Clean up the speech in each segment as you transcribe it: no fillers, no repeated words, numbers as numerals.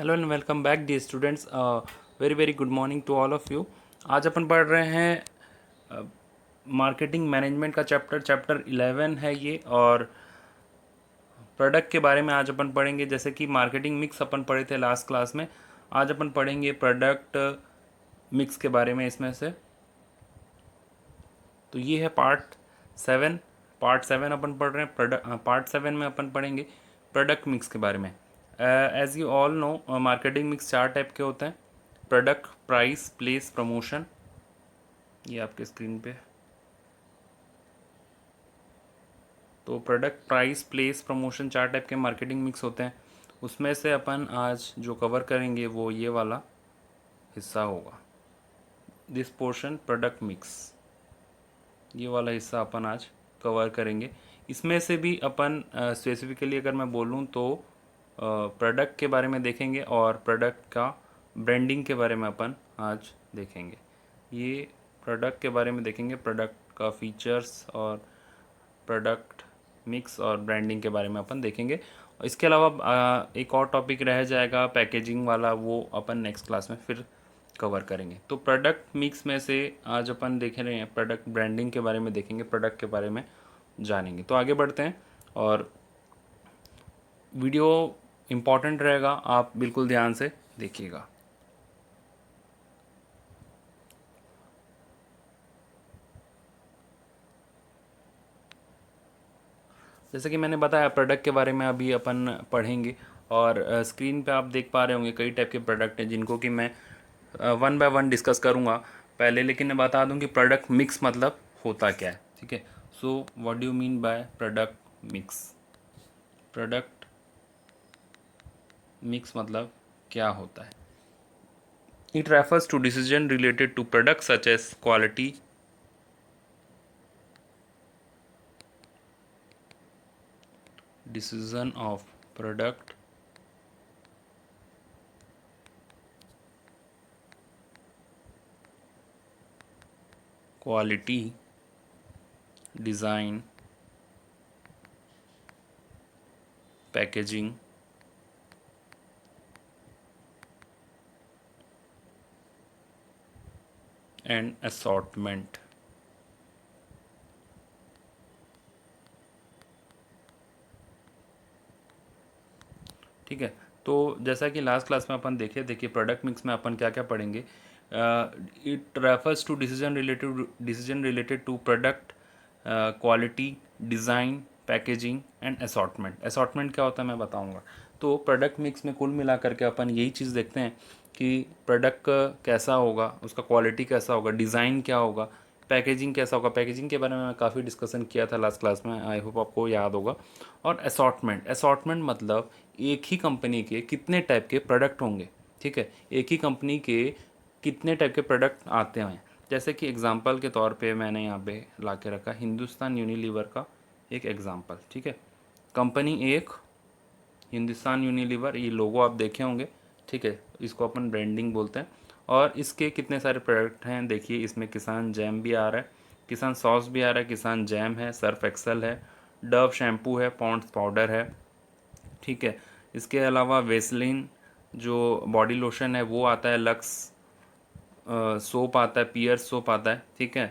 Hello and welcome back the students. Very very good morning to all of you. आज अपन पढ़ रहे हैं मार्केटिंग मैनेजमेंट का चैप्टर 11 है ये। और प्रोडक्ट के बारे में आज अपन पढ़ेंगे। जैसे कि मार्केटिंग मिक्स अपन पढ़े थे लास्ट क्लास में, आज अपन पढ़ेंगे प्रोडक्ट मिक्स के बारे में इसमें से। तो ये है पार्ट 7 अपन पढ़ रहे हैं। पार्ट 7 में अपन पढ़ेंगे प्रोडक्ट मिक्स के बारे में। As you all know, marketing mix 4 type के होते हैं: प्रोडक्ट, प्राइस, प्लेस, प्रमोशन। ये आपके स्क्रीन पे। तो product, price, place, promotion 4 type के मार्केटिंग मिक्स होते हैं। उसमें से अपन आज जो कवर करेंगे वो ये वाला हिस्सा होगा, दिस पोर्शन प्रोडक्ट मिक्स। ये वाला हिस्सा अपन आज कवर करेंगे। इसमें से भी अपन स्पेसिफिकली अगर मैं बोलूँ तो प्रोडक्ट के बारे में देखेंगे और प्रोडक्ट का ब्रांडिंग के बारे में अपन आज देखेंगे। ये प्रोडक्ट के बारे में देखेंगे, प्रोडक्ट का फीचर्स और प्रोडक्ट मिक्स और ब्रांडिंग के बारे में अपन देखेंगे। इसके अलावा एक और टॉपिक रह जाएगा पैकेजिंग वाला, वो अपन नेक्स्ट क्लास में फिर कवर करेंगे। तो प्रोडक्ट मिक्स में से आज अपन देख रहे हैं प्रोडक्ट ब्रांडिंग के बारे में देखेंगे, प्रोडक्ट के बारे में जानेंगे। तो आगे बढ़ते हैं और वीडियो इम्पॉर्टेंट रहेगा, आप बिल्कुल ध्यान से देखिएगा। जैसे कि मैंने बताया प्रोडक्ट के बारे में अभी अपन पढ़ेंगे। और स्क्रीन पे आप देख पा रहे होंगे कई टाइप के प्रोडक्ट हैं जिनको कि मैं वन बाय वन डिस्कस करूँगा पहले। लेकिन मैं बता दूं कि प्रोडक्ट मिक्स मतलब होता क्या है। ठीक है, so what do you mean by product mix? Product mix मतलब क्या होता है? It refers to decision related to product such as quality, decision of product, quality, design, packaging, and assortment। ठीक है, तो जैसा कि लास्ट क्लास में अपन देखे, देखिए प्रोडक्ट मिक्स में अपन क्या क्या पढ़ेंगे। It refers to decision related to product, quality, design, packaging and assortment. Assortment क्या होता है मैं बताऊंगा। तो प्रोडक्ट मिक्स में कुल मिलाकर के अपन यही चीज़ देखते हैं कि प्रोडक्ट कैसा होगा, उसका क्वालिटी कैसा होगा, डिज़ाइन क्या होगा, पैकेजिंग कैसा होगा। पैकेजिंग के बारे में मैं काफ़ी डिस्कशन किया था लास्ट क्लास में, आई होप आपको याद होगा। और असॉर्टमेंट मतलब एक ही कंपनी के कितने टाइप के प्रोडक्ट होंगे। ठीक है, एक ही कंपनी के कितने टाइप के प्रोडक्ट आते हैं। जैसे कि एग्जांपल के तौर पे मैंने यहाँ पे ला के रखा हिंदुस्तान यूनिलीवर का एक एग्जांपल। ठीक है, कंपनी एक हिंदुस्तान यूनिलीवर, ये लोगो आप देखे होंगे। ठीक है, इसको अपन ब्रांडिंग बोलते हैं। और इसके कितने सारे प्रोडक्ट हैं देखिए, इसमें किसान जैम भी आ रहा है, किसान सॉस भी आ रहा है, किसान जैम है, सर्फ एक्सल है, डव शैम्पू है, पॉन्ड्स पाउडर है। ठीक है, इसके अलावा वेसलिन जो बॉडी लोशन है वो आता है, लक्स सोप आता है, पियर्स सोप आता है। ठीक है,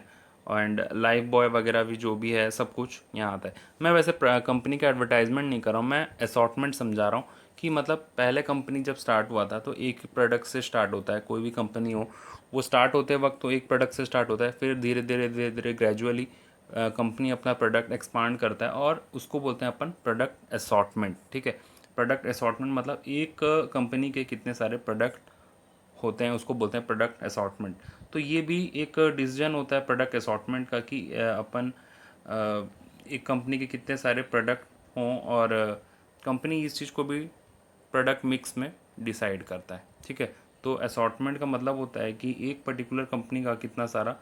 एंड लाइफ बॉय वगैरह भी जो भी है सब कुछ यहाँ आता है। मैं वैसे कंपनी का एडवर्टाइजमेंट नहीं कर रहा हूँ, मैं असॉर्टमेंट समझा रहा हूँ कि मतलब पहले कंपनी जब स्टार्ट हुआ था तो एक प्रोडक्ट से स्टार्ट होता है। कोई भी कंपनी हो, वो स्टार्ट होते वक्त तो एक प्रोडक्ट से स्टार्ट होता है, फिर धीरे धीरे ग्रेजुअली कंपनी अपना प्रोडक्ट एक्सपांड करता है और उसको बोलते हैं अपन प्रोडक्ट असॉर्टमेंट। ठीक है, प्रोडक्ट असॉर्टमेंट मतलब एक कंपनी के कितने सारे प्रोडक्ट होते हैं उसको बोलते हैं प्रोडक्ट असॉर्टमेंट। तो ये भी एक डिसीजन होता है प्रोडक्ट असॉर्टमेंट का कि अपन एक कंपनी के कितने सारे प्रोडक्ट हों, और कंपनी इस चीज़ को भी प्रोडक्ट मिक्स में डिसाइड करता है। ठीक है, तो असॉर्टमेंट का मतलब होता है कि एक पर्टिकुलर कंपनी का कितना सारा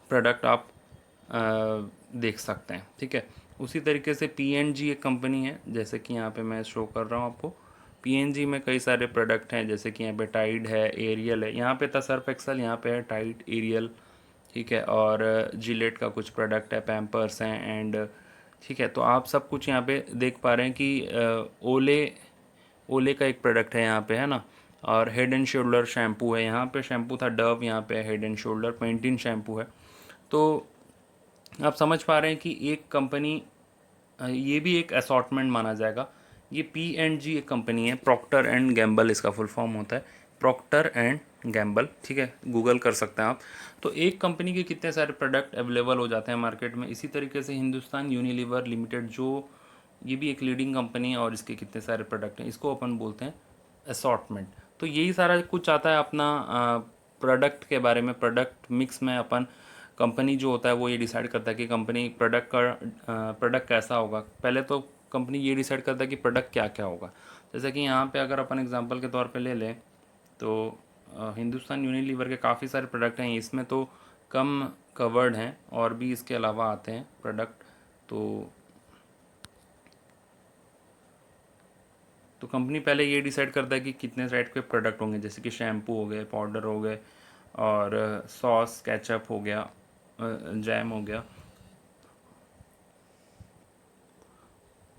प्रोडक्ट आप देख सकते हैं। ठीक है, उसी तरीके से पीएनजी एक कंपनी है, जैसे कि यहाँ पे मैं शो कर रहा हूँ आपको। पीएनजी में कई सारे प्रोडक्ट हैं, जैसे कि यहाँ पे टाइड है, एरियल है, यहाँ पे था सर्फ एक्सल, यहाँ पे है टाइड, एरियल। ठीक है, और जिलेट का कुछ प्रोडक्ट है, पैम्पर्स हैं, एंड ठीक है। तो आप सब कुछ यहाँ पे देख पा रहे हैं कि ओले ओले का एक प्रोडक्ट है यहाँ पे, है ना। और हेड एंड शोल्डर शैम्पू है, यहाँ पे शैम्पू था डव, यहाँ पे Head and Shoulder Pantene shampoo है। तो आप समझ पा रहे हैं कि एक कंपनी, ये भी एक असॉर्टमेंट माना जाएगा। ये P&G एक कंपनी है, प्रॉक्टर एंड गैम्बल इसका फुल फॉर्म होता है, प्रॉक्टर एंड गैम्बल, ठीक है, गूगल कर सकते हैं आप। तो एक कंपनी के कितने सारे प्रोडक्ट अवेलेबल हो जाते हैं मार्केट में। इसी तरीके से हिंदुस्तान यूनिलीवर लिमिटेड, जो ये भी एक लीडिंग कंपनी है और इसके कितने सारे प्रोडक्ट हैं, इसको अपन बोलते हैं असॉर्टमेंट। तो यही सारा कुछ आता है अपना प्रोडक्ट के बारे में। प्रोडक्ट मिक्स में अपन, कंपनी जो होता है वो ये डिसाइड करता है कि कंपनी प्रोडक्ट कैसा होगा। पहले तो कंपनी ये डिसाइड करता है कि प्रोडक्ट क्या क्या होगा। जैसे कि यहाँ पे अगर अपन एग्जांपल के तौर पे ले लें तो हिंदुस्तान यूनिलीवर के काफ़ी सारे प्रोडक्ट हैं, इसमें तो कम कवर्ड हैं और भी इसके अलावा आते हैं प्रोडक्ट। तो कंपनी पहले ये डिसाइड करता है कि कितने टाइप के प्रोडक्ट होंगे, जैसे कि शैम्पू हो गए, पाउडर हो गए, और सॉस केचप हो गया, जैम हो गया।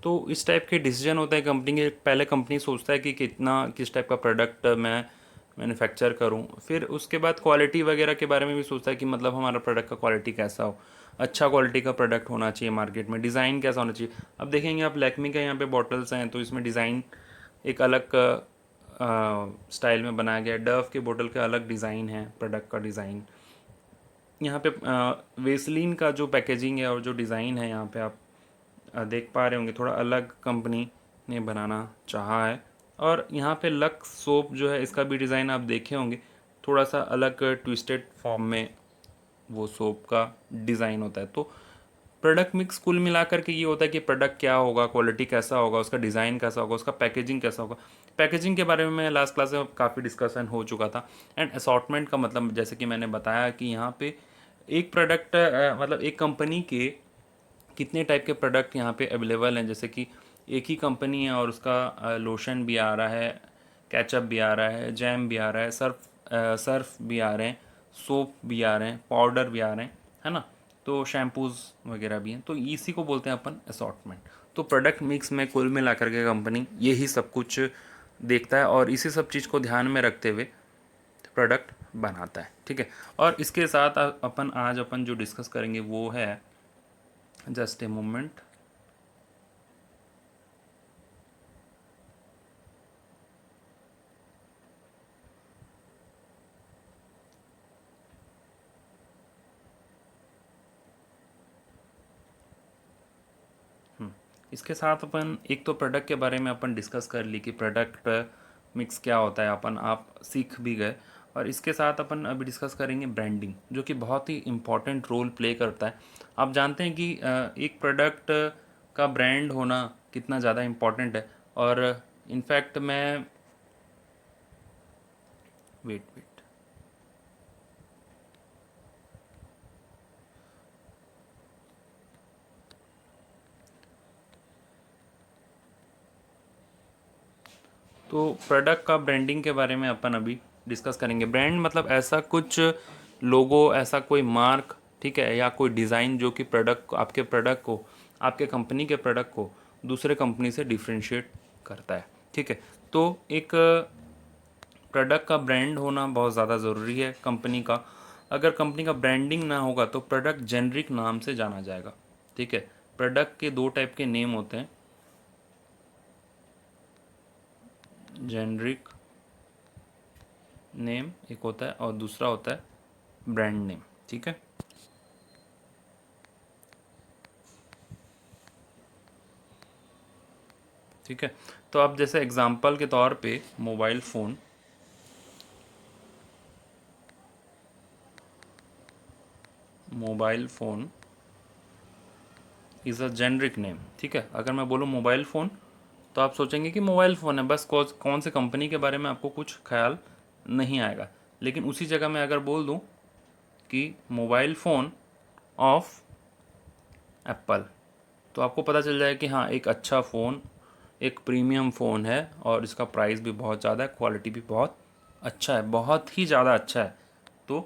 तो इस टाइप के डिसीजन होते हैं कंपनी के। पहले कंपनी सोचता है कि कितना किस टाइप का प्रोडक्ट मैं मैन्युफैक्चर करूं, फिर उसके बाद क्वालिटी वगैरह के बारे में भी सोचता है कि मतलब हमारा प्रोडक्ट का क्वालिटी कैसा हो, अच्छा क्वालिटी का प्रोडक्ट होना चाहिए मार्केट में, डिज़ाइन कैसा होना चाहिए। अब देखेंगे आप लैक्मी का यहाँ पे बॉटल्स हैं तो इसमें डिज़ाइन एक अलग स्टाइल में बनाया गया है। डव के बोतल का अलग डिज़ाइन है, प्रोडक्ट का डिज़ाइन। यहाँ पे वेसलीन का जो पैकेजिंग है और जो डिज़ाइन है यहाँ पे आप देख पा रहे होंगे, थोड़ा अलग कंपनी ने बनाना चाहा है। और यहाँ पे लक्स सोप जो है इसका भी डिज़ाइन आप देखे होंगे, थोड़ा सा अलग ट्विस्टेड फॉर्म में वो सोप का डिज़ाइन होता है। तो प्रोडक्ट मिक्स कुल मिलाकर के ये होता है कि प्रोडक्ट क्या होगा, क्वालिटी कैसा होगा, उसका डिज़ाइन कैसा होगा, उसका पैकेजिंग कैसा होगा। पैकेजिंग के बारे में लास्ट क्लास में काफ़ी डिस्कशन हो चुका था। एंड असॉर्टमेंट का मतलब जैसे कि मैंने बताया कि यहाँ पे एक प्रोडक्ट मतलब एक कंपनी के कितने टाइप के प्रोडक्ट यहाँ पे अवेलेबल हैं। जैसे कि एक ही कंपनी है और उसका लोशन भी आ रहा है, केचप भी आ रहा है, जैम भी आ रहा है, सर्फ भी आ रहे हैं, सोप भी आ रहे हैं, पाउडर भी आ रहे हैं, है ना। तो शैम्पूज़ वगैरह भी हैं। तो इसी को बोलते हैं अपन असॉर्टमेंट। तो प्रोडक्ट मिक्स में कुल मिला करके कंपनी यही सब कुछ देखता है और इसी सब चीज़ को ध्यान में रखते हुए प्रोडक्ट बनाता है, ठीक है। और इसके साथ अपन आज अपन जो डिस्कस करेंगे वो है, जस्ट ए मोमेंट, इसके साथ अपन एक तो प्रोडक्ट के बारे में अपन डिस्कस कर ली कि प्रोडक्ट मिक्स क्या होता है, अपन आप सीख भी गए। और इसके साथ अपन अभी डिस्कस करेंगे ब्रांडिंग, जो कि बहुत ही इम्पॉर्टेंट रोल प्ले करता है। आप जानते हैं कि एक प्रोडक्ट का ब्रांड होना कितना ज़्यादा इम्पॉर्टेंट है। और इनफैक्ट मैं, वेट वेट, तो प्रोडक्ट का ब्रांडिंग के बारे में अपन अभी डिस्कस करेंगे। ब्रांड मतलब ऐसा कुछ लोगो, ऐसा कोई मार्क, ठीक है, या कोई डिज़ाइन जो कि प्रोडक्ट, आपके प्रोडक्ट को, आपके कंपनी के प्रोडक्ट को दूसरे कंपनी से डिफ्रेंशिएट करता है, ठीक है। तो एक प्रोडक्ट का ब्रांड होना बहुत ज़्यादा ज़रूरी है कंपनी का। अगर कंपनी का ब्रांडिंग ना होगा तो प्रोडक्ट जेनरिक नाम से जाना जाएगा, ठीक है। प्रोडक्ट के दो टाइप के नेम होते हैं, जेनरिक नेम एक होता है और दूसरा होता है ब्रांड नेम, ठीक है। ठीक है, तो आप जैसे एग्जांपल के तौर पे mobile phone, mobile phone is a generic name, ठीक है। अगर मैं बोलूँ मोबाइल फ़ोन तो आप सोचेंगे कि मोबाइल फ़ोन है, बस कौन से कंपनी के बारे में आपको कुछ ख्याल नहीं आएगा। लेकिन उसी जगह मैं अगर बोल दूँ कि मोबाइल फ़ोन ऑफ एप्पल, तो आपको पता चल जाएगा कि हाँ, एक अच्छा फ़ोन, एक प्रीमियम फ़ोन है और इसका प्राइस भी बहुत ज़्यादा है, क्वालिटी भी बहुत अच्छा है, बहुत ही ज़्यादा अच्छा है। तो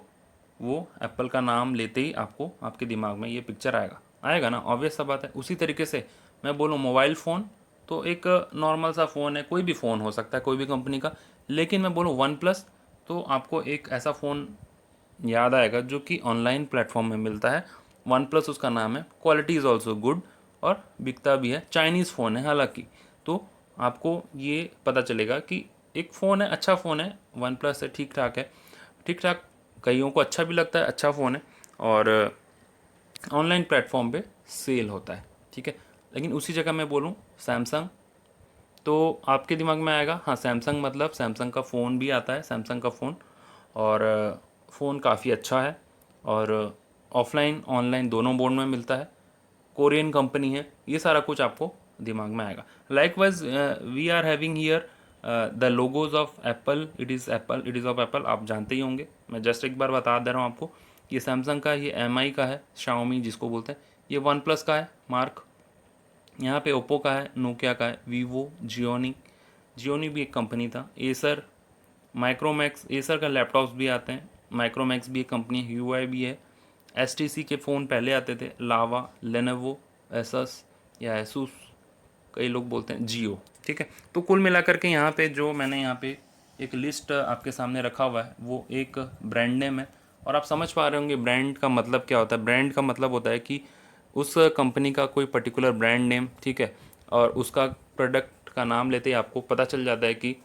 वो एप्पल का नाम लेते ही आपको, आपके दिमाग में ये पिक्चर आएगा, आएगा ना, ऑब्वियस सा बात है। उसी तरीके से मैं बोलूँ मोबाइल फ़ोन तो एक नॉर्मल सा फ़ोन है, कोई भी फ़ोन हो सकता है कोई भी कंपनी का। लेकिन मैं बोलूँ वन प्लस, तो आपको एक ऐसा फ़ोन याद आएगा जो कि ऑनलाइन प्लेटफॉर्म में मिलता है। वन प्लस उसका नाम है, क्वालिटी इज़ ऑल्सो गुड और बिकता भी है, चाइनीज़ फ़ोन है हालांकि। तो आपको ये पता चलेगा कि एक फ़ोन है, अच्छा फ़ोन है, वन प्लस है, ठीक ठाक है, ठीक ठाक, कईयों को अच्छा भी लगता है, अच्छा फ़ोन है और ऑनलाइन प्लेटफॉर्म पे सेल होता है, ठीक है। लेकिन उसी जगह मैं बोलूँ सैमसंग, तो आपके दिमाग में आएगा हाँ सैमसंग, मतलब सैमसंग का फ़ोन भी आता है, सैमसंग का फ़ोन, और फ़ोन काफ़ी अच्छा है और ऑफलाइन ऑनलाइन दोनों मोड में मिलता है, कोरियन कंपनी है, ये सारा कुछ आपको दिमाग में आएगा। Likewise we are having here the logos of Apple, it is of Apple, आप जानते ही होंगे, मैं जस्ट एक बार बता दे रहा हूँ आपको। ये सैमसंग का, ये एम का है, शाओमी जिसको बोलते हैं, ये वन प्लस का है मार्क, यहाँ पे ओप्पो का है, नोकिया का है, वीवो, जियोनी, जियोनी भी एक कंपनी था, एसर, माइक्रोमैक्स, एसर का लैपटॉप्स भी आते हैं, माइक्रोमैक्स भी एक कंपनी है, ह्यूआई भी है, एसटीसी के फ़ोन पहले आते थे, लावा, लेनोवो, एसस या एसूस, कई लोग बोलते हैं, जियो, ठीक है। तो कुल मिलाकर के यहाँ पे जो मैंने यहाँ पे एक लिस्ट आपके सामने रखा हुआ है वो एक ब्रांड नेम है, और आप समझ पा रहे होंगे ब्रांड का मतलब क्या होता है। ब्रांड का मतलब होता है कि उस कंपनी का कोई पर्टिकुलर ब्रांड नेम, ठीक है, और उसका प्रोडक्ट का नाम लेते ही आपको पता चल जाता है कि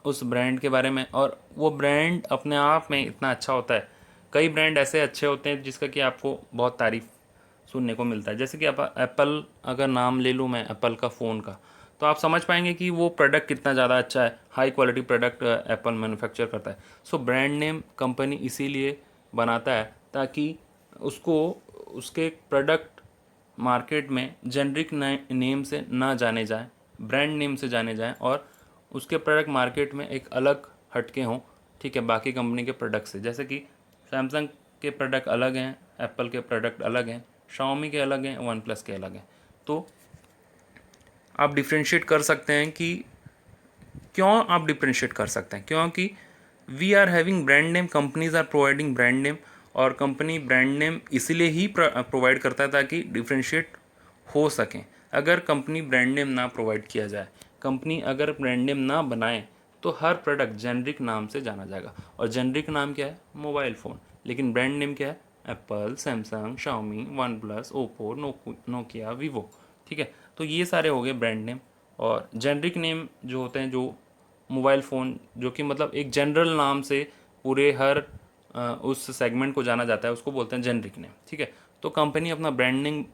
उस ब्रांड के बारे में, और वो ब्रांड अपने आप में इतना अच्छा होता है। कई ब्रांड ऐसे अच्छे होते हैं जिसका कि आपको बहुत तारीफ़ सुनने को मिलता है, जैसे कि आप एप्पल अगर नाम ले लूँ मैं एप्पल का फ़ोन का, तो आप समझ पाएंगे कि वो प्रोडक्ट कितना ज़्यादा अच्छा है, high quality product Apple manufacture करता है। सो ब्रांड नेम कंपनी इसीलिए बनाता है ताकि उसको, उसके प्रोडक्ट मार्केट में जेनरिक नेम से ना जाने जाएं, ब्रांड नेम से जाने जाएं, और उसके प्रोडक्ट मार्केट में एक अलग हटके हों, ठीक है, बाकी कंपनी के प्रोडक्ट से। जैसे कि सैमसंग के प्रोडक्ट अलग हैं, एप्पल के प्रोडक्ट अलग हैं, शाओमी के अलग हैं, वन प्लस के अलग हैं। तो आप डिफ्रेंशिएट कर सकते हैं कि क्यों आप डिफ्रेंशिएट कर सकते हैं, क्योंकि we are having brand name, companies are providing brand name, और कंपनी ब्रांड नेम इसीलिए ही प्रोवाइड करता है ताकि डिफ्रेंशिएट हो सकें। अगर कंपनी ब्रांड नेम ना प्रोवाइड किया जाए, कंपनी अगर ब्रांड नेम ना बनाए, तो हर प्रोडक्ट जेनरिक नाम से जाना जाएगा, और जेनरिक नाम क्या है, मोबाइल फ़ोन, लेकिन ब्रांड नेम क्या है, Apple, Samsung, Xiaomi, one plus, Oppo, Nokia, Vivo, ठीक है। तो ये सारे हो गए ब्रांड नेम। और जेनरिक नेम जो होते हैं, जो मोबाइल फ़ोन, जो कि मतलब एक जनरल नाम से पूरे हर उस सेगमेंट को जाना जाता है, उसको बोलते हैं जेनरिक नेम, ठीक है। तो कंपनी अपना ब्रांडिंग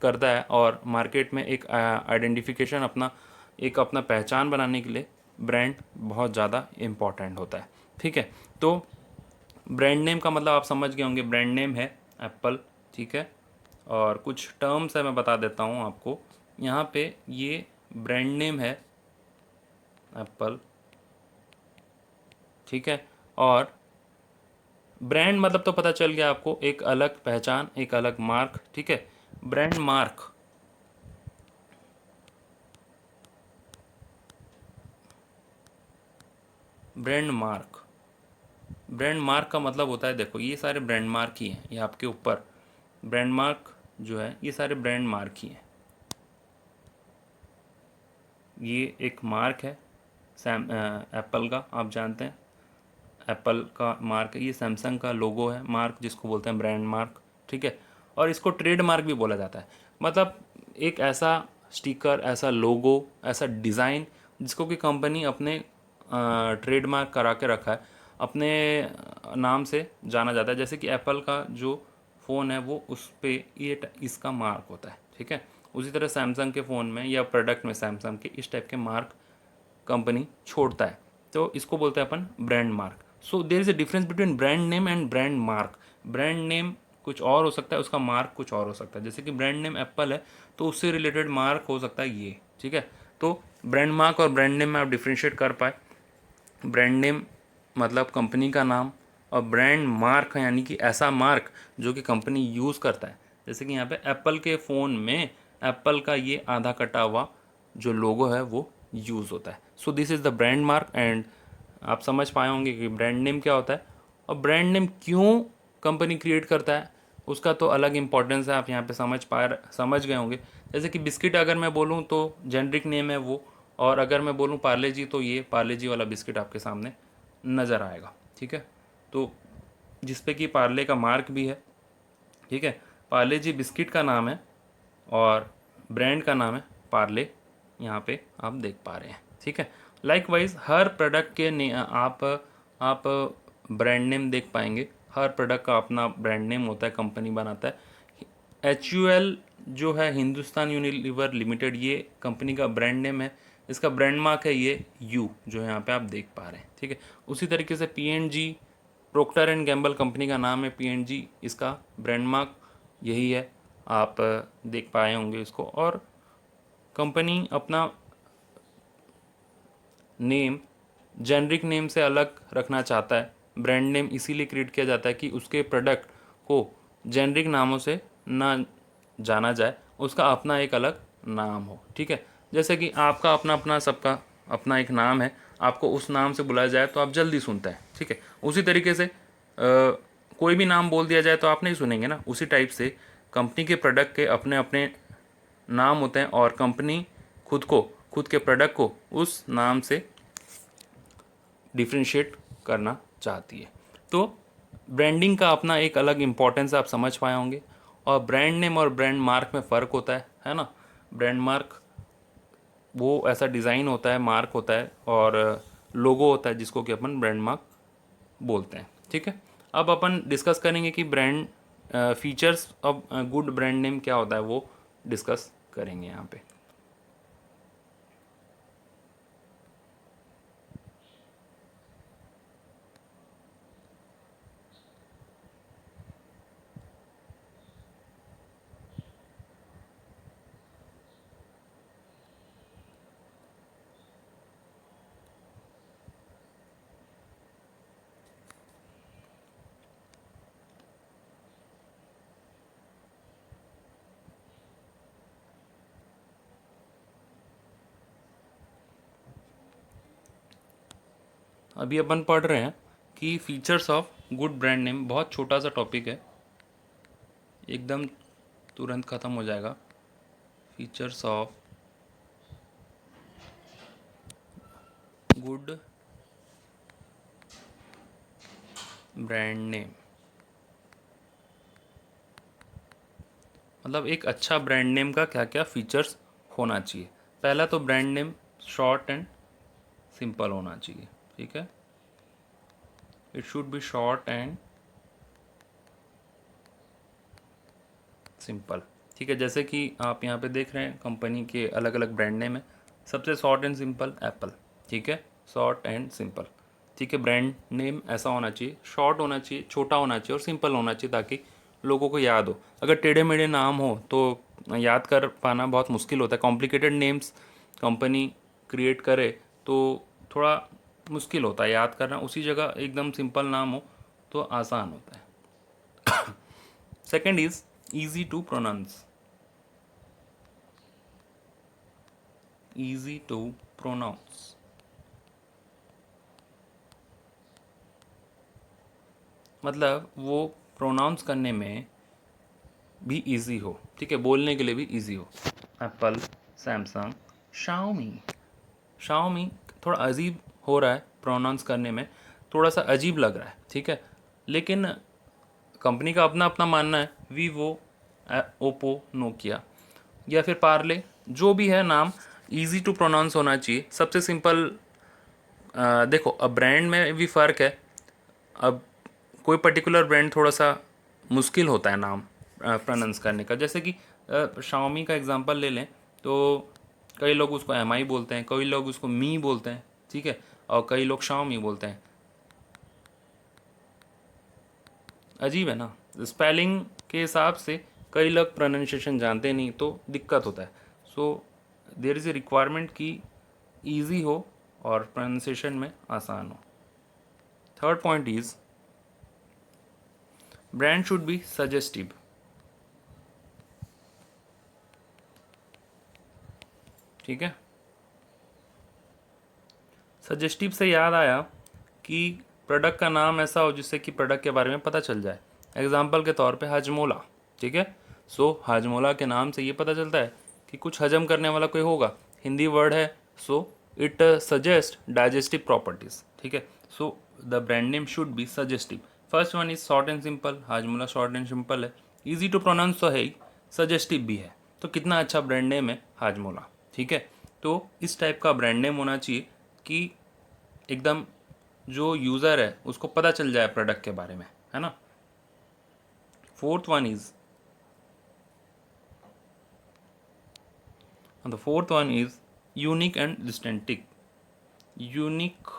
करता है और मार्केट में एक आइडेंटिफिकेशन, अपना एक अपना पहचान बनाने के लिए ब्रांड बहुत ज़्यादा इम्पॉर्टेंट होता है, ठीक है। तो ब्रांड नेम का मतलब आप समझ गए होंगे, ब्रांड नेम है एप्पल, ठीक है। और कुछ टर्म्स है मैं बता देता हूँ आपको यहाँ पे, ये ब्रांड नेम है एप्पल, ठीक है। और ब्रांड मतलब तो पता चल गया आपको, एक अलग पहचान, एक अलग मार्क, ठीक है। Brand mark, brand mark, brand mark का मतलब होता है, देखो ये सारे ब्रांड मार्क ही हैं, ये आपके ऊपर ब्रांड मार्क जो है ये सारे ब्रांड मार्क ही हैं। ये एक मार्क है एप्पल का, आप जानते हैं एप्पल का मार्क है, ये सैमसंग का लोगो है, मार्क जिसको बोलते हैं ब्रांड मार्क, ठीक है। और इसको ट्रेड मार्क भी बोला जाता है, मतलब एक ऐसा स्टिकर, ऐसा लोगो, ऐसा डिज़ाइन जिसको कि कंपनी अपने ट्रेडमार्क करा के रखा है, अपने नाम से जाना जाता है। जैसे कि एप्पल का जो फ़ोन है वो उस पर ये इसका मार्क होता है, ठीक है। उसी तरह सैमसंग के फ़ोन में या प्रोडक्ट में सैमसंग के इस टाइप के मार्क कंपनी छोड़ता है, तो इसको बोलते हैं अपन brand mark. So there is a difference between brand name and brand mark. Brand name कुछ और हो सकता है, उसका मार्क कुछ और हो सकता है। जैसे कि ब्रांड नेम एप्पल है तो उससे रिलेटेड मार्क हो सकता है ये, ठीक है। तो ब्रांड मार्क और ब्रांड नेम में आप डिफ्रेंशिएट कर पाए। ब्रांड नेम मतलब कंपनी का नाम, और ब्रांड मार्क यानी कि ऐसा मार्क जो कि कंपनी यूज़ करता है। जैसे कि यहाँ पे एप्पल के फ़ोन में एप्पल का ये आधा कटा हुआ जो लोगो है वो यूज़ होता है। सो this is the brand mark, and आप समझ पाए होंगे कि ब्रांड नेम क्या होता है और ब्रांड नेम क्यों कंपनी क्रिएट करता है। उसका तो अलग इम्पोर्टेंस है, आप यहाँ पे समझ गए होंगे। जैसे कि बिस्किट अगर मैं बोलूँ तो जेनरिक नेम है वो, और अगर मैं बोलूँ पार्ले जी तो ये पार्ले जी वाला बिस्किट आपके सामने नज़र आएगा। ठीक है, तो जिस पे कि पार्ले का मार्क भी है। ठीक है, पार्ले जी बिस्किट का नाम है और ब्रांड का नाम है पार्ले, यहाँ पे आप देख पा रहे हैं। ठीक है, लाइकवाइज हर प्रोडक्ट के आप ब्रांड नेम देख पाएंगे। हर प्रोडक्ट का अपना ब्रांड नेम होता है, कंपनी बनाता है। HUL जो है हिंदुस्तान यूनिलीवर लिमिटेड, ये कंपनी का ब्रांड नेम है। इसका ब्रांड मार्क है ये यू, जो यहाँ पे आप देख पा रहे हैं। ठीक है, उसी तरीके से PNG, proctor and Gamble company का नाम है PNG, इसका ब्रांड मार्क यही है, आप देख पाए होंगे इसको। और कंपनी अपना नेम जेनरिक नेम से अलग रखना चाहता है। ब्रांड नेम इसीलिए क्रिएट किया जाता है कि उसके प्रोडक्ट को जेनरिक नामों से ना जाना जाए, उसका अपना एक अलग नाम हो। ठीक है, जैसे कि आपका अपना अपना सबका अपना एक नाम है, आपको उस नाम से बुलाया जाए तो आप जल्दी सुनते हैं। ठीक है, उसी तरीके से कोई भी नाम बोल दिया जाए तो आप नहीं सुनेंगे ना। उसी टाइप से कंपनी के प्रोडक्ट के अपने अपने नाम होते हैं, और कंपनी खुद के प्रोडक्ट को उस नाम से डिफ्रेंशिएट करना चाहती है। तो ब्रांडिंग का अपना एक अलग इम्पोर्टेंस आप समझ पाए होंगे। और ब्रांड नेम और ब्रांड मार्क में फ़र्क होता है ना। ब्रांड मार्क वो ऐसा डिज़ाइन होता है, मार्क होता है, और लोगो होता है जिसको कि अपन ब्रांड मार्क बोलते हैं। ठीक है, अब अपन डिस्कस करेंगे कि brand features of good brand name क्या होता है, वो डिस्कस करेंगे यहाँ पे। अभी अपन पढ़ रहे हैं कि features of good brand name, बहुत छोटा सा टॉपिक है, एकदम तुरंत ख़त्म हो जाएगा। Features of good brand name, मतलब एक अच्छा ब्रांड नेम का क्या क्या फीचर्स होना चाहिए। पहला तो brand name short and simple होना चाहिए। ठीक है, it should be short and simple. ठीक है, जैसे कि आप यहाँ पे देख रहे हैं कंपनी के अलग अलग ब्रांड नेम है। सबसे शॉर्ट एंड सिंपल एप्पल। ठीक है, शॉर्ट एंड सिंपल। ठीक है, ब्रांड नेम ऐसा होना चाहिए, शॉर्ट होना चाहिए, छोटा होना चाहिए और सिंपल होना चाहिए, ताकि लोगों को याद हो। अगर टेढ़े मेढ़े नाम हो तो याद कर पाना बहुत मुश्किल होता है। कॉम्प्लिकेटेड नेम्स कंपनी क्रिएट करे तो थोड़ा मुश्किल होता है याद करना, उसी जगह एकदम सिंपल नाम हो तो आसान होता है। Second is easy to pronounce, easy to pronounce, मतलब वो प्रोनाउंस करने में भी इजी हो। ठीक है, बोलने के लिए भी इजी हो। Apple, Samsung, Xiaomi. शाओमी थोड़ा अजीब हो रहा है प्रोनाउंस करने में, थोड़ा सा अजीब लग रहा है। ठीक है, लेकिन कंपनी का अपना अपना मानना है। वीवो, ओप्पो, नोकिया, या फिर पार्ले, जो भी है नाम इजी टू प्रोनाउंस होना चाहिए। सबसे सिंपल देखो, अब ब्रांड में भी फ़र्क है। अब कोई पर्टिकुलर ब्रांड थोड़ा सा मुश्किल होता है नाम प्रोनाउंस करने का। जैसे कि शाओमी का एग्जांपल ले लें तो कई लोग उसको MI बोलते हैं, कई लोग उसको मी बोलते हैं। ठीक है, और कई लोग शाओमी बोलते हैं। अजीब है ना, स्पेलिंग के हिसाब से कई लोग प्रोनाउंसिएशन जानते नहीं तो दिक्कत होता है। So there is a requirement कि ईजी हो और प्रोनाउंसिएशन में आसान हो। Third point is brand should be suggestive. ठीक है, सजेस्टिव से याद आया कि प्रोडक्ट का नाम ऐसा हो जिससे कि प्रोडक्ट के बारे में पता चल जाए, एग्जाम्पल के तौर पे हाजमोला, ठीक है। सो हाजमोला के नाम से ये पता चलता है कि कुछ हजम करने वाला कोई होगा, हिंदी वर्ड है, so it suggest digestive properties, ठीक है। So the brand name should be suggestive. First one is short and simple, Hajmola short and simple है, इजी टू प्रोनाउंस तो है ही, सजेस्टिव भी है, तो कितना अच्छा ब्रांड नेम है हाजमोला, ठीक है। तो इस टाइप का ब्रांड नेम होना चाहिए कि एकदम जो यूज़र है उसको पता चल जाए प्रोडक्ट के बारे में, है ना। Fourth one is the fourth one is unique and distinctive. Unique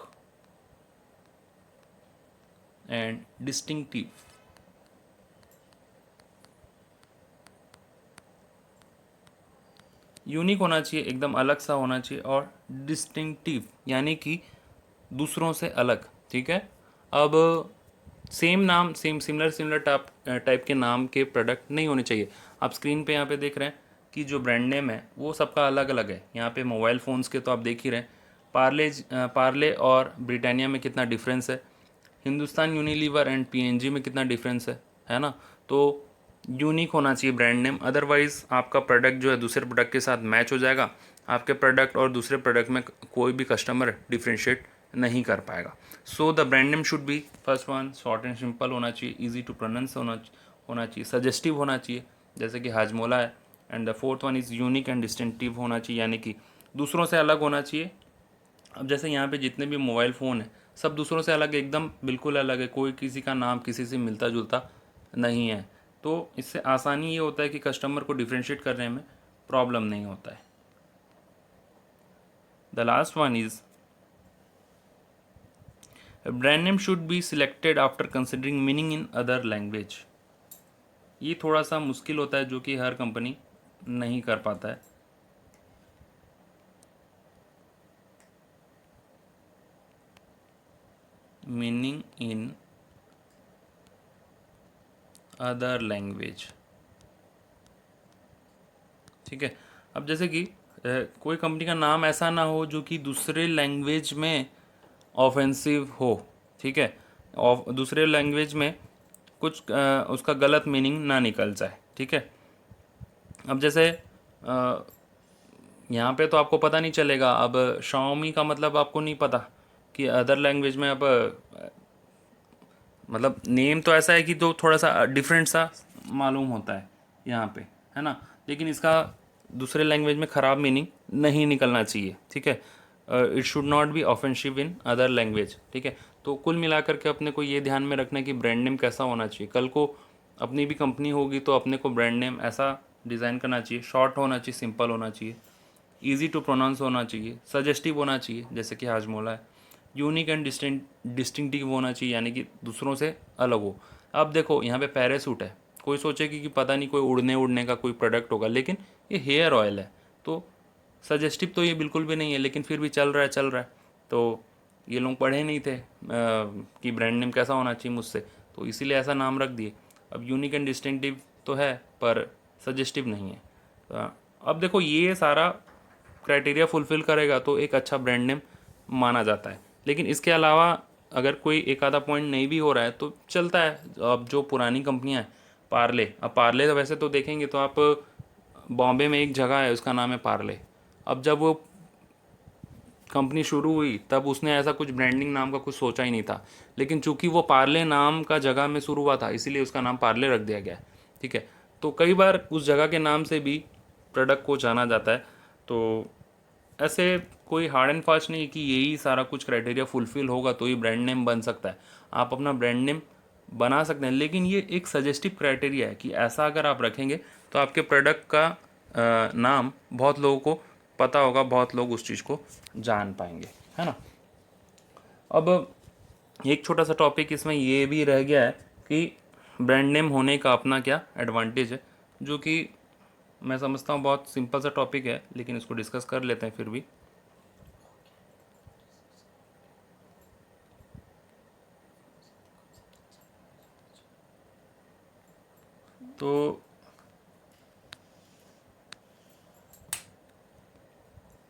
and distinctive, unique होना चाहिए, एकदम अलग सा होना चाहिए, और डिस्टिंक्टिव यानी कि दूसरों से अलग, ठीक है। अब सेम नाम, सेम सिमिलर सिमिलर टाइप के नाम के प्रोडक्ट नहीं होने चाहिए। आप स्क्रीन पे यहाँ पे देख रहे हैं कि जो ब्रांड नेम है वो सबका अलग अलग है। यहाँ पे मोबाइल फ़ोन्स के तो आप देख ही रहे हैं, पार्ले और ब्रिटानिया में कितना डिफरेंस है, हिंदुस्तान यूनिलीवर एंड पीएनजी में कितना डिफरेंस है ना। तो यूनिक होना चाहिए ब्रांड नेम, अदरवाइज़ आपका प्रोडक्ट जो है दूसरे प्रोडक्ट के साथ मैच हो जाएगा, आपके प्रोडक्ट और दूसरे प्रोडक्ट में कोई भी कस्टमर डिफ्रेंशिएट नहीं कर पाएगा। So the brand name should be first one short and simple होना चाहिए, इजी टू प्रोनाउंस होना चाहिए, सजेस्टिव होना चाहिए जैसे कि हाजमोला है, and the fourth one is unique and distinctive होना चाहिए, यानी कि दूसरों से अलग होना चाहिए। अब जैसे यहाँ पे जितने भी मोबाइल फ़ोन है सब दूसरों से अलग है, एकदम बिल्कुल अलग है, कोई किसी का नाम किसी से मिलता जुलता नहीं है। तो इससे आसानी ये होता है कि कस्टमर को डिफ्रेंशिएट करने में प्रॉब्लम नहीं होता है। The last one is brand name should be selected after considering meaning in other language. ये थोड़ा सा मुश्किल होता है जो कि हर कंपनी नहीं कर पाता है। मीनिंग इन अदर लैंग्वेज, ठीक है। अब जैसे कि कोई कंपनी का नाम ऐसा ना हो जो कि दूसरे लैंग्वेज में ऑफेंसिव हो, ठीक है, और दूसरे लैंग्वेज में कुछ उसका गलत मीनिंग ना निकल जाए, ठीक है। अब जैसे यहाँ पे तो आपको पता नहीं चलेगा, अब शाओमी का मतलब आपको नहीं पता कि अदर लैंग्वेज में, अब मतलब नेम तो ऐसा है कि तो थोड़ा सा डिफरेंट सा मालूम होता है यहाँ पे, है ना, लेकिन इसका दूसरे लैंग्वेज में ख़राब मीनिंग नहीं निकलना चाहिए, ठीक है। It should not be offensive in other language, ठीक है। तो कुल मिलाकर के अपने को ये ध्यान में रखना है कि ब्रांड नेम कैसा होना चाहिए। कल को अपनी भी कंपनी होगी तो अपने को ब्रांड नेम ऐसा डिज़ाइन करना चाहिए, शॉर्ट होना चाहिए, सिंपल होना चाहिए, ईजी टू प्रोनाउंस होना चाहिए, सजेस्टिव होना चाहिए जैसे कि हाजमोला है, यूनिक एंड डिस्टिंक्टिव होना चाहिए यानी कि दूसरों से अलग हो। अब देखो यहाँ पे पैरासूट है, कोई सोचेगी कि पता नहीं कोई उड़ने उड़ने का कोई प्रोडक्ट होगा, लेकिन ये हेयर ऑयल है, तो सजेस्टिव तो ये बिल्कुल भी नहीं है, लेकिन फिर भी चल रहा है चल रहा है। तो ये लोग पढ़े नहीं थे कि ब्रांड नेम कैसा होना चाहिए मुझसे, तो इसीलिए ऐसा नाम रख दिए। अब यूनिक एंड डिस्टिंक्टिव तो है पर सजेस्टिव नहीं है। अब देखो ये सारा क्राइटेरिया फुलफ़िल करेगा तो एक अच्छा ब्रांड नेम माना जाता है, लेकिन इसके अलावा अगर कोई एक आधा पॉइंट नहीं भी हो रहा है तो चलता है। अब जो पुरानी कंपनियां हैं, पार्ले, अब पार्ले तो वैसे तो देखेंगे तो आप बॉम्बे में एक जगह है उसका नाम है पार्ले। अब जब वो कंपनी शुरू हुई तब उसने ऐसा कुछ ब्रांडिंग नाम का कुछ सोचा ही नहीं था, लेकिन चूंकि वो पार्ले नाम का जगह में शुरू हुआ था इसीलिए उसका नाम पार्ले रख दिया गया, ठीक है। तो कई बार उस जगह के नाम से भी प्रोडक्ट को जाना जाता है। तो ऐसे कोई हार्ड एंड फास्ट नहीं कि यही सारा कुछ क्राइटेरिया फुलफिल होगा तो ही ब्रांड नेम बन सकता है। आप अपना ब्रांड नेम बना सकते हैं, लेकिन ये एक सजेस्टिव क्राइटेरिया है कि ऐसा अगर आप रखेंगे तो आपके प्रोडक्ट का नाम बहुत लोगों को पता होगा, बहुत लोग उस चीज़ को जान पाएंगे, है ना। अब एक छोटा सा टॉपिक इसमें ये भी रह गया है कि ब्रांड नेम होने का अपना क्या एडवांटेज है, जो कि मैं समझता हूँ बहुत सिंपल सा टॉपिक है, लेकिन इसको डिस्कस कर लेते हैं फिर भी। तो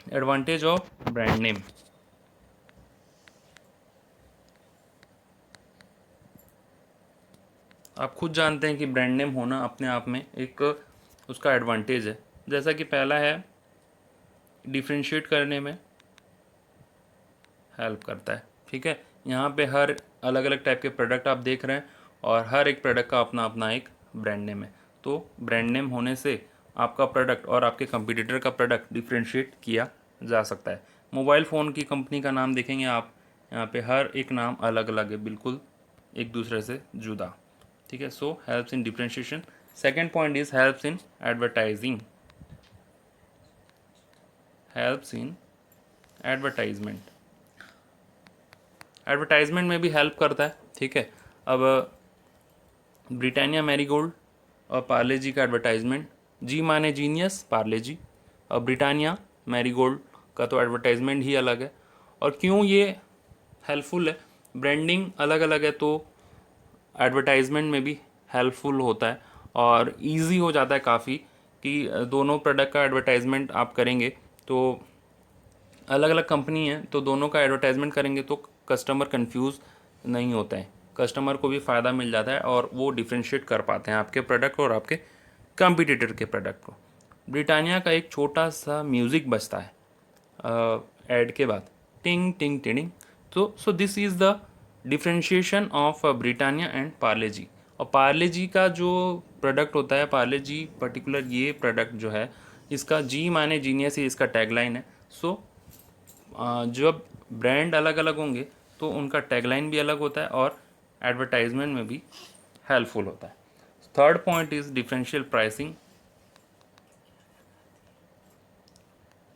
एडवांटेज ऑफ ब्रांड नेम, आप खुद जानते हैं कि ब्रांड नेम होना अपने आप में एक उसका एडवांटेज है। जैसा कि पहला है, डिफ्रेंशिएट करने में हेल्प करता है। ठीक है, यहाँ पे हर अलग अलग टाइप के प्रोडक्ट आप देख रहे हैं और हर एक प्रोडक्ट का अपना अपना एक ब्रांड नेम है। तो ब्रांड नेम होने से आपका प्रोडक्ट और आपके कंपटीटर का प्रोडक्ट डिफ्रेंशिएट किया जा सकता है। मोबाइल फ़ोन की कंपनी का नाम देखेंगे आप, यहाँ पे हर एक नाम अलग अलग है, बिल्कुल एक दूसरे से जुदा। ठीक है, so helps in differentiation. Second point is helps in advertising, helps in advertisement. Advertisement में भी हेल्प करता है। ठीक है, अब ब्रिटानिया मैरीगोल्ड और पार्ले जी का एडवर्टाइजमेंट, जी माने जीनियस पार्ले जी, और ब्रिटानिया मैरीगोल्ड का तो एडवर्टाइजमेंट ही अलग है। और क्यों ये हेल्पफुल है, ब्रांडिंग अलग अलग है तो एडवर्टाइजमेंट में भी हेल्पफुल होता है और इजी हो जाता है काफ़ी कि दोनों प्रोडक्ट का एडवर्टाइजमेंट आप करेंगे तो अलग अलग कंपनी है तो दोनों का एडवर्टाइजमेंट करेंगे तो कस्टमर कंफ्यूज नहीं होता है, कस्टमर को भी फ़ायदा मिल जाता है और वो डिफ्रेंशिएट कर पाते हैं आपके प्रोडक्ट और आपके कंपटीटर के प्रोडक्ट को। ब्रिटानिया का एक छोटा सा म्यूज़िक बजता है ऐड के बाद, टिंग टिंग टिंग। तो so this is the differentiation of Britannia and Parle G. और पार्ले जी का जो प्रोडक्ट होता है, पार्ले जी पर्टिकुलर ये प्रोडक्ट जो है, इसका जी माने जीनियस ही इसका टैगलाइन है। सो जब ब्रांड अलग अलग होंगे तो उनका टैगलाइन भी अलग होता है और एडवर्टाइजमेंट में भी हेल्पफुल होता है। Third point is differential pricing,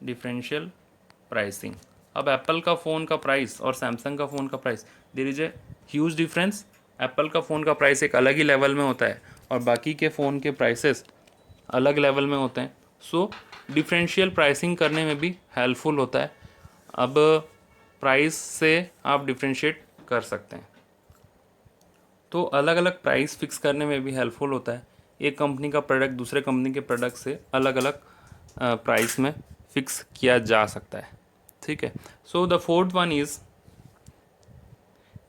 differential pricing. अब एप्पल का फ़ोन का प्राइस और सैमसंग का फ़ोन का price, there is a huge difference. Apple का फ़ोन का प्राइस एक अलग ही लेवल में होता है और बाकी के फ़ोन के प्राइसेस अलग लेवल में होते हैं। सो डिफरेंशियल प्राइसिंग करने में भी हेल्पफुल होता है। अब प्राइस से आप डिफ्रेंशिएट कर सकते हैं तो अलग अलग प्राइस फिक्स करने में भी हेल्पफुल होता है। एक कंपनी का प्रोडक्ट दूसरे कंपनी के प्रोडक्ट से अलग अलग प्राइस में फिक्स किया जा सकता है। ठीक है, so the fourth one is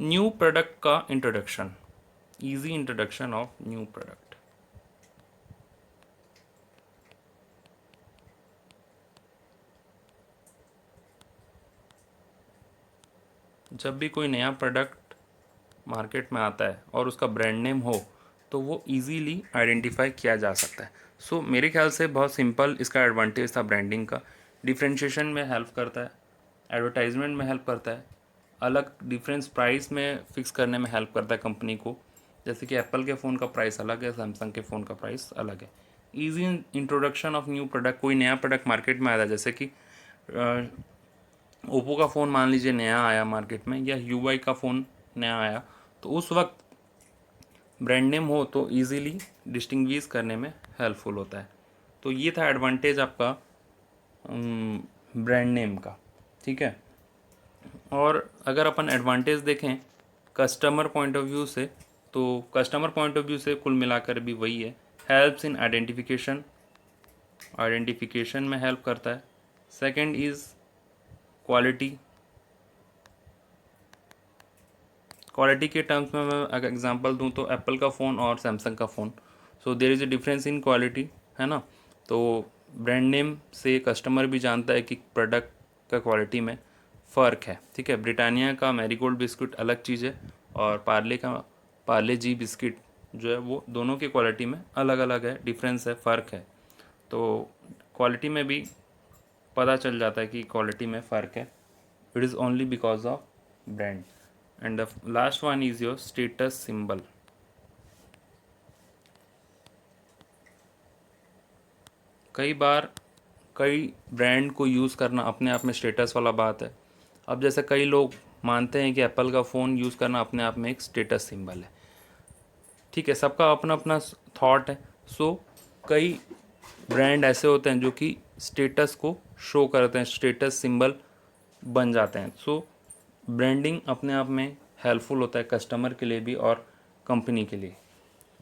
new product का introduction, easy introduction of new product. जब भी कोई नया प्रोडक्ट मार्केट में आता है और उसका ब्रांड नेम हो तो वो इजीली आइडेंटिफाई किया जा सकता है। सो मेरे ख्याल से बहुत सिंपल इसका एडवांटेज था ब्रांडिंग का। डिफ्रेंशिएशन में हेल्प करता है, एडवर्टाइजमेंट में हेल्प करता है, अलग डिफरेंस प्राइस में फिक्स करने में हेल्प करता है कंपनी को। जैसे कि एप्पल के फ़ोन का प्राइस अलग है, सैमसंग के फ़ोन का प्राइस अलग है। Easy introduction of new product, कोई नया प्रोडक्ट मार्केट में आया था, जैसे कि ओप्पो का फ़ोन मान लीजिए नया आया मार्केट में या यूआई का फ़ोन नया आया, तो उस वक्त ब्रांड नेम हो तो इजीली डिस्टिंग्विश करने में हेल्पफुल होता है। तो ये था एडवांटेज आपका ब्रांड नेम का। ठीक है, और अगर अपन एडवांटेज देखें कस्टमर पॉइंट ऑफ व्यू से, तो कस्टमर पॉइंट ऑफ व्यू से कुल मिलाकर भी वही है, हेल्प्स इन आइडेंटिफिकेशन, आइडेंटिफिकेशन में हेल्प करता है। सेकंड इज़ क्वालिटी, क्वालिटी के टर्म्स में मैं अगर एग्जांपल दूं तो एप्पल का फ़ोन और सैमसंग का phone, so there is a difference in quality, है ना। तो ब्रांड नेम से कस्टमर भी जानता है कि प्रोडक्ट का क्वालिटी में फ़र्क है। ठीक है, ब्रिटानिया का मैरीगोल्ड बिस्किट अलग चीज़ है और पार्ले का पार्ले जी बिस्किट जो है वो दोनों की क्वालिटी में अलग अलग है, डिफरेंस है, फ़र्क है। तो क्वालिटी में भी पता चल जाता है कि क्वालिटी में फ़र्क है। It is only because of brand. And the last one is your status symbol. कई बार कई ब्रांड को यूज़ करना अपने आप में स्टेटस वाला बात है। अब जैसे कई लोग मानते हैं कि एप्पल का फ़ोन यूज़ करना अपने आप में एक स्टेटस सिंबल है। ठीक है, सबका अपना अपना थॉट है। सो कई ब्रांड ऐसे होते हैं जो कि स्टेटस को शो करते हैं, स्टेटस सिंबल बन जाते हैं। सो ब्रांडिंग अपने आप में हेल्पफुल होता है कस्टमर के लिए भी और कंपनी के लिए।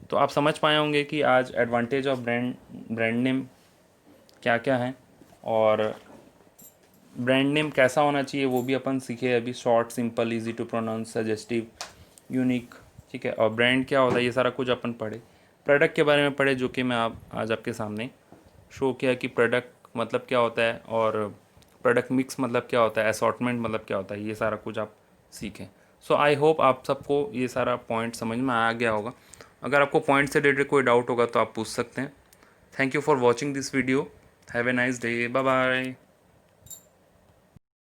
तो आप समझ पाए होंगे कि आज एडवांटेज ऑफ ब्रांड नेम क्या क्या है और ब्रांड नेम कैसा होना चाहिए वो भी अपन सीखे अभी। Short, simple, easy to pronounce, suggestive, unique, ठीक है। और ब्रांड क्या होता है ये सारा कुछ अपन पढ़े। प्रोडक्ट के बारे में पढ़े जो कि मैं आज आपके सामने शो किया कि प्रोडक्ट मतलब क्या होता है और प्रोडक्ट मिक्स मतलब क्या होता है, असॉर्टमेंट मतलब क्या होता है, ये सारा कुछ आप सीखें। सो आई होप आप सबको ये सारा पॉइंट समझ में आ गया होगा। अगर आपको पॉइंट से रिलेटेड कोई डाउट होगा तो आप पूछ सकते हैं। Thank you for watching this video. Have a nice day. Bye bye.